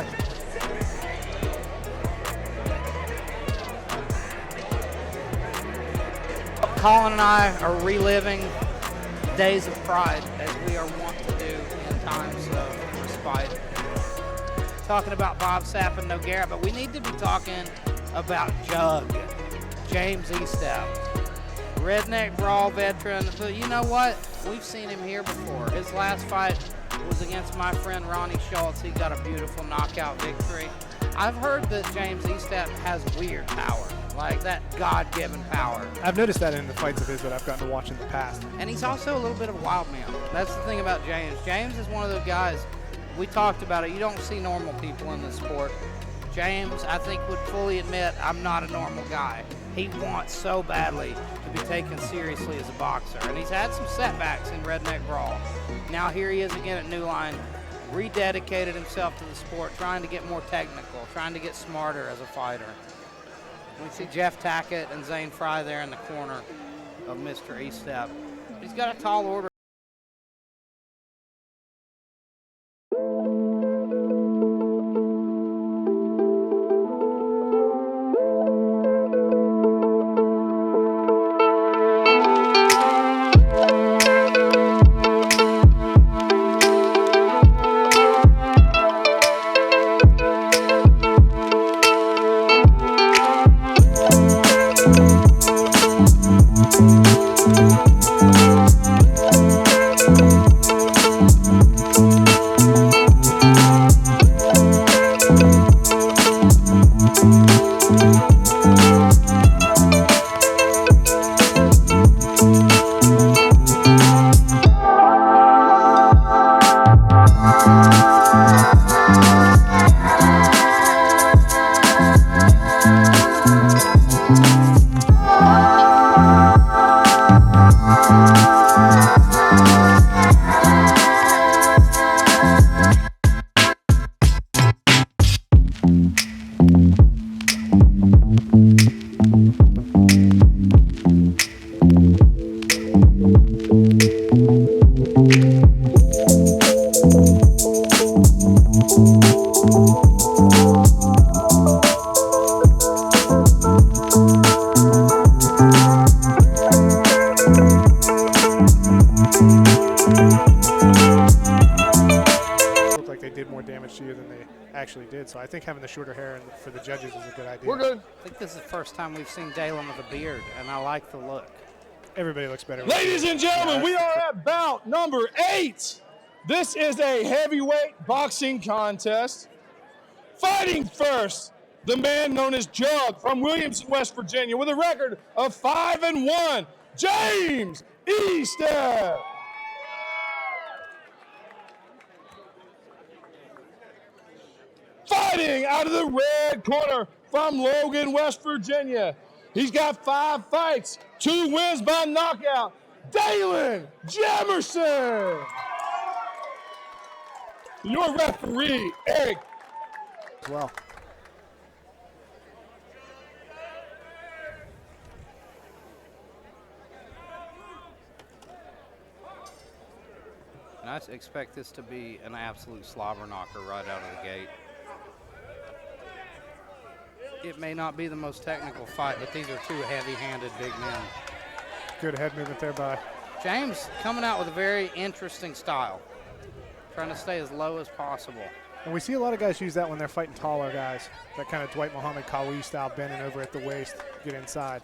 fight. Colin and I are reliving days of pride, as we are wont to do in times of respite. Talking about Bob Sapp and Nogueira, but we need to be talking about Jug, James Estepp, redneck brawl veteran. But you know what? We've seen him here before. His last fight was against my friend Ronnie Schultz. He got a beautiful knockout victory. I've heard that James Estepp has weird power, like that God-given power. I've noticed that in the fights of his that I've gotten to watch in the past. And he's also a little bit of a wild man. That's the thing about James. James is one of those guys, we talked about it, you don't see normal people in this sport. James, I think, would fully admit, I'm not a normal guy. He wants so badly to be taken seriously as a boxer. And he's had some setbacks in Redneck Brawl. Now here he is again at New Line, rededicated himself to the sport, trying to get more technical, trying to get smarter as a fighter. We see Jeff Tackett and Zane Fry there in the corner of Mr. Estepp. He's got a tall order. So I think having the shorter hair for the judges is a good idea. We're good. I think this is the first time we've seen Daylan with a beard, and I like the look. Everybody looks better. Ladies and gentlemen, we are at bout number 8. This is a heavyweight boxing contest. Fighting first, the man known as Jug from Williamson, West Virginia, with a record of 5-1, James Estepp. Fighting out of the red corner from Logan, West Virginia. He's got 5 fights, 2 wins by knockout. Daylan Jemerison. Your referee, Eric. Well. And I expect this to be an absolute slobber knocker right out of the gate. It may not be the most technical fight, but these are 2 heavy-handed big men. Good head movement there by James, coming out with a very interesting style, trying to stay as low as possible. And we see a lot of guys use that when they're fighting taller guys, that kind of Dwight Muhammad Kali style, bending over at the waist, get inside.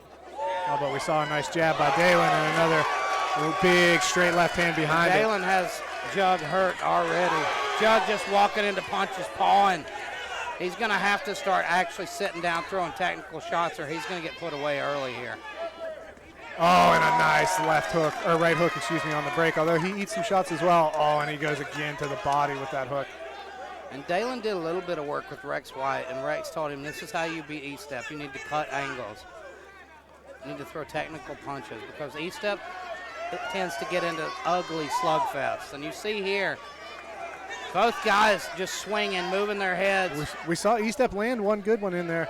Oh, but we saw a nice jab by Daylan and another big straight left hand behind it. Daylan has Jug hurt already. Jug just walking into punches, pawing. He's going to have to start actually sitting down, throwing technical shots, or he's going to get put away early here. Oh, and a nice left hook, or right hook, excuse me, on the break. Although he eats some shots as well. Oh, and he goes again to the body with that hook. And Daylan did a little bit of work with Rex White, and Rex told him this is how you beat Estepp. You need to cut angles. You need to throw technical punches, because Estepp tends to get into ugly slugfests. And you see here, both guys just swinging, moving their heads. We saw Estepp land one good one in there.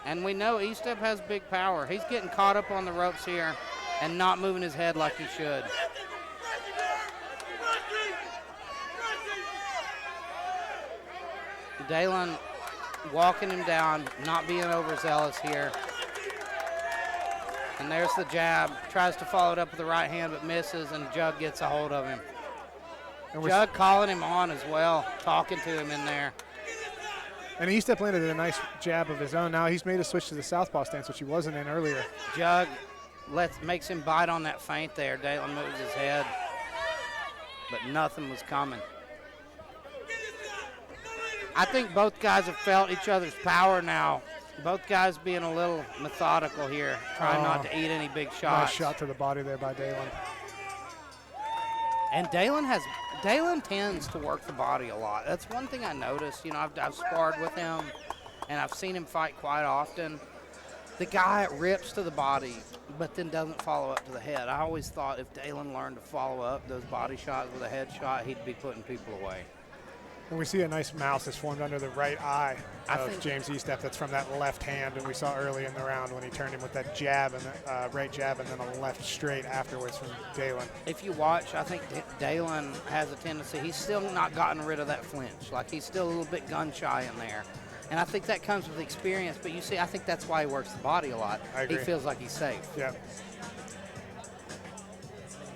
And we know Estepp has big power. He's getting caught up on the ropes here and not moving his head like he should. Daylan walking him down, not being overzealous here. And there's the jab. Tries to follow it up with the right hand, but misses, and Jug gets a hold of him. Jug calling him on as well, talking to him in there. And Estepp landed a nice jab of his own. Now he's made a switch to the southpaw stance, which he wasn't in earlier. Jug makes him bite on that feint there. Daylan moves his head, but nothing was coming. I think both guys have felt each other's power now. Both guys being a little methodical here, trying not to eat any big shots. Nice shot to the body there by Daylan. And Daylan tends to work the body a lot. That's one thing I noticed. You know, I've sparred with him, and I've seen him fight quite often. The guy rips to the body, but then doesn't follow up to the head. I always thought if Daylan learned to follow up those body shots with a head shot, he'd be putting people away. And we see a nice mouse that's formed under the right eye of James Estepp. That's from that left hand, and we saw early in the round when he turned him with that jab and the right jab, and then a left straight afterwards from Daylan. If you watch, I think Daylan has a tendency. He's still not gotten rid of that flinch. Like, he's still a little bit gun shy in there. And I think that comes with experience. But you see, I think that's why he works the body a lot. I agree. He feels like he's safe. Yeah.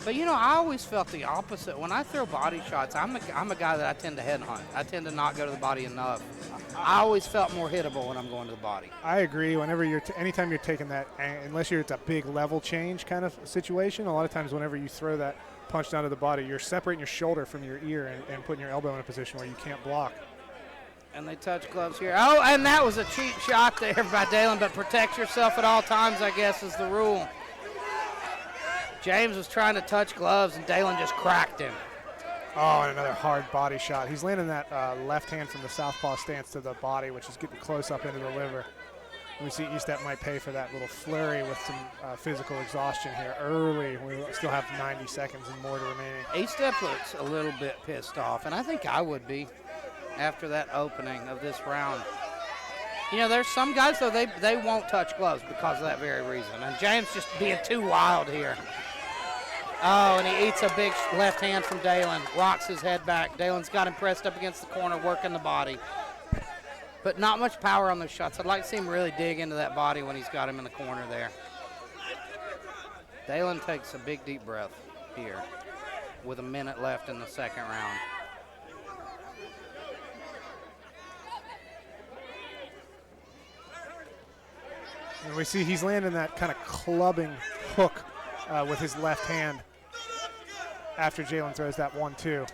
But, you know, I always felt the opposite. When I throw body shots, I'm a guy that I tend to head hunt. I tend to not go to the body enough. I always felt more hittable when I'm going to the body. I agree. Whenever anytime you're taking that, unless it's a big level change kind of situation, a lot of times whenever you throw that punch down to the body, you're separating your shoulder from your ear and putting your elbow in a position where you can't block. And they touch gloves here. Oh, and that was a cheap shot there by Daylan, but protect yourself at all times, I guess, is the rule. James was trying to touch gloves, and Daylan just cracked him. Oh, and another hard body shot. He's landing that left hand from the southpaw stance to the body, which is getting close up into the liver. And we see Estepp might pay for that little flurry with some physical exhaustion here early. We still have 90 seconds and more to remaining. Estepp looks a little bit pissed off, and I think I would be after that opening of this round. You know, there's some guys, though, they won't touch gloves because of that very reason. And James just being too wild here. Oh, and he eats a big left hand from Daylan, rocks his head back. Daylan's got him pressed up against the corner, working the body. But not much power on those shots. I'd like to see him really dig into that body when he's got him in the corner there. Daylan takes a big, deep breath here with a minute left in the second round. And we see he's landing that kind of clubbing hook with his left hand after Jalen throws that 1-2.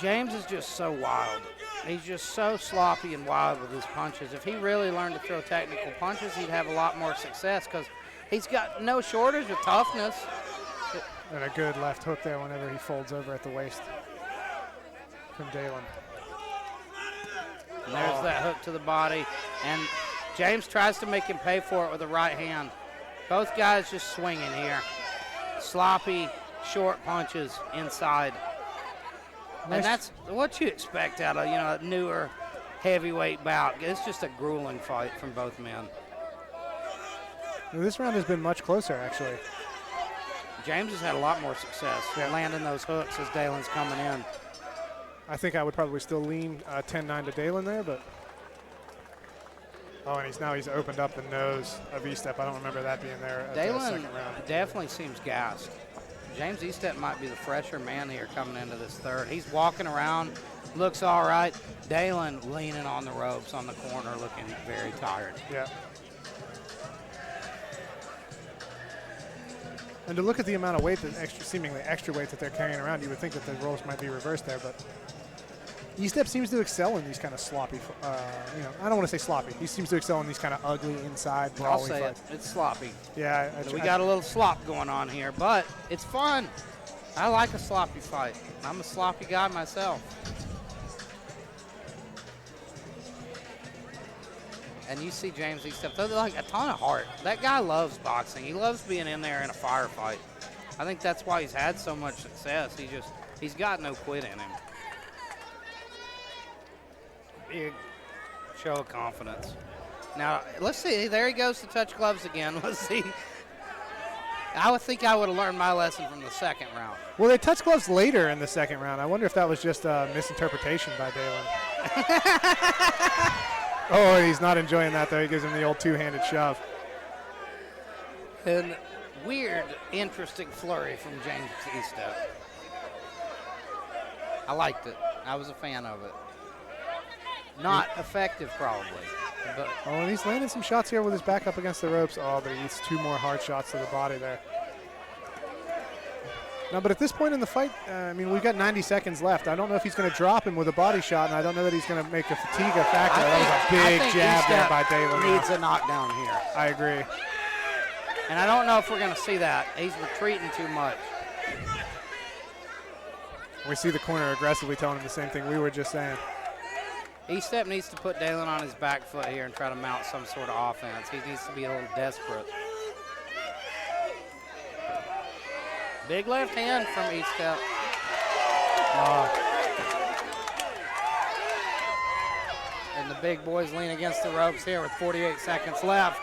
James is just so wild. He's just so sloppy and wild with his punches. If he really learned to throw technical punches, he'd have a lot more success because he's got no shortage of toughness. And a good left hook there whenever he folds over at the waist from Daylan. And there's that hook to the body. And James tries to make him pay for it with the right hand. Both guys just swinging here. Sloppy, short punches inside. Nice. And that's what you expect out of, a newer heavyweight bout. It's just a grueling fight from both men. Well, this round has been much closer, actually. James has had a lot more success landing those hooks as Daylan's coming in. I think I would probably still lean 10-9 to Daylan there, but and he's opened up the nose of Estepp. I don't remember that being there at the second round. Daylan definitely seems gassed. James Estepp might be the fresher man here coming into this third. He's walking around, looks all right. Daylan leaning on the ropes on the corner, looking very tired. Yeah. And to look at the amount of weight, seemingly extra weight that they're carrying around, you would think that the roles might be reversed there, but Estepp seems to excel in these kind of sloppy, I don't want to say sloppy. He seems to excel in these kind of ugly inside brawling fights. I'll say it's sloppy. Yeah. We got a little slop going on here, but it's fun. I like a sloppy fight. I'm a sloppy guy myself. And you see James Estepp, they're like a ton of heart. That guy loves boxing. He loves being in there in a firefight. I think that's why he's had so much success. He's got no quit in him. Big show of confidence. Now, let's see. There he goes to touch gloves again. Let's see. I would think I would have learned my lesson from the second round. Well, they touched gloves later in the second round. I wonder if that was just a misinterpretation by Daylan. Oh, he's not enjoying that, though. He gives him the old two-handed shove. And weird, interesting flurry from James Estepp. I liked it. I was a fan of it. Not effective, probably. But oh, and he's landing some shots here with his back up against the ropes. Oh, but he eats 2 more hard shots to the body there. No, but at this point in the fight, I mean, we've got 90 seconds left. I don't know if he's going to drop him with a body shot, and I don't know that he's going to make a fatigue a factor. That was a big jab there by Daylan. Needs a knockdown here. I agree. And I don't know if we're going to see that. He's retreating too much. We see the corner aggressively telling him the same thing we were just saying. Estepp needs to put Daylan on his back foot here and try to mount some sort of offense. He needs to be a little desperate. Big left hand from Estepp. And the big boys lean against the ropes here with 48 seconds left.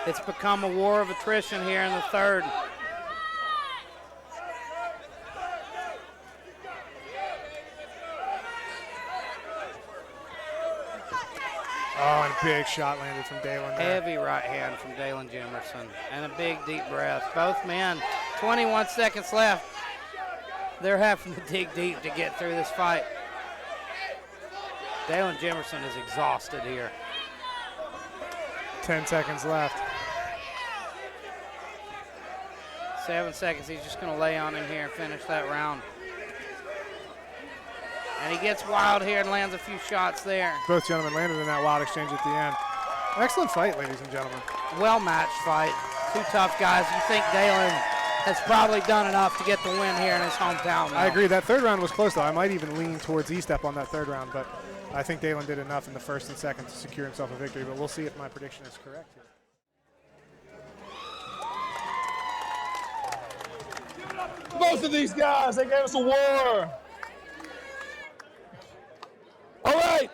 It's become a war of attrition here in the third. Oh, and a big shot landed from Daylan there. Heavy right hand from Daylan Jemerison. And a big deep breath. Both men, 21 seconds left. They're having to dig deep to get through this fight. Daylan Jemerison is exhausted here. 10 seconds left. 7 seconds. He's just going to lay on him here and finish that round. And he gets wild here and lands a few shots there. Both gentlemen landed in that wild exchange at the end. Excellent fight, ladies and gentlemen. Well-matched fight. 2 tough guys. You think Daylan has probably done enough to get the win here in his hometown, though. I agree. That third round was close, though. I might even lean towards Estepp on that third round, but I think Daylan did enough in the first and second to secure himself a victory, but we'll see if my prediction is correct here. Both of these guys, they gave us a war. All right,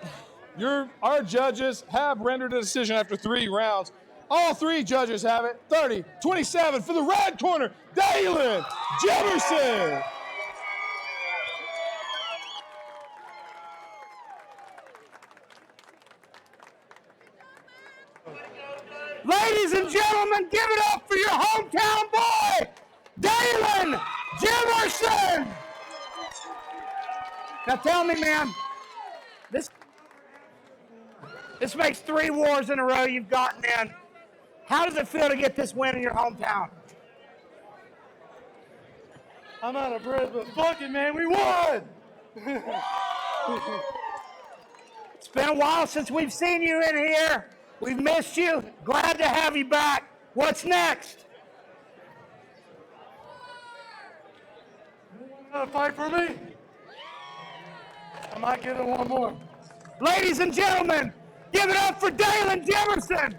our judges have rendered a decision after 3 rounds. All 3 judges have it. 30-27 for the red corner, Daylan Jemerison. Ladies and gentlemen, give it up for your hometown boy, Daylan Jemerison. Now tell me, man, this makes 3 wars in a row you've gotten in. How does it feel to get this win in your hometown? I'm out of breath, but fuck it, man, we won! It's been a while since we've seen you in here. We've missed you. Glad to have you back. What's next? Another fight for me? I might get it one more. Ladies and gentlemen, give it up for Daylan Jemerison.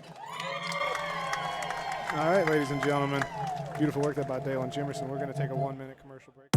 All right, ladies and gentlemen. Beautiful work there by Daylan Jemerison. We're going to take a 1-minute commercial break.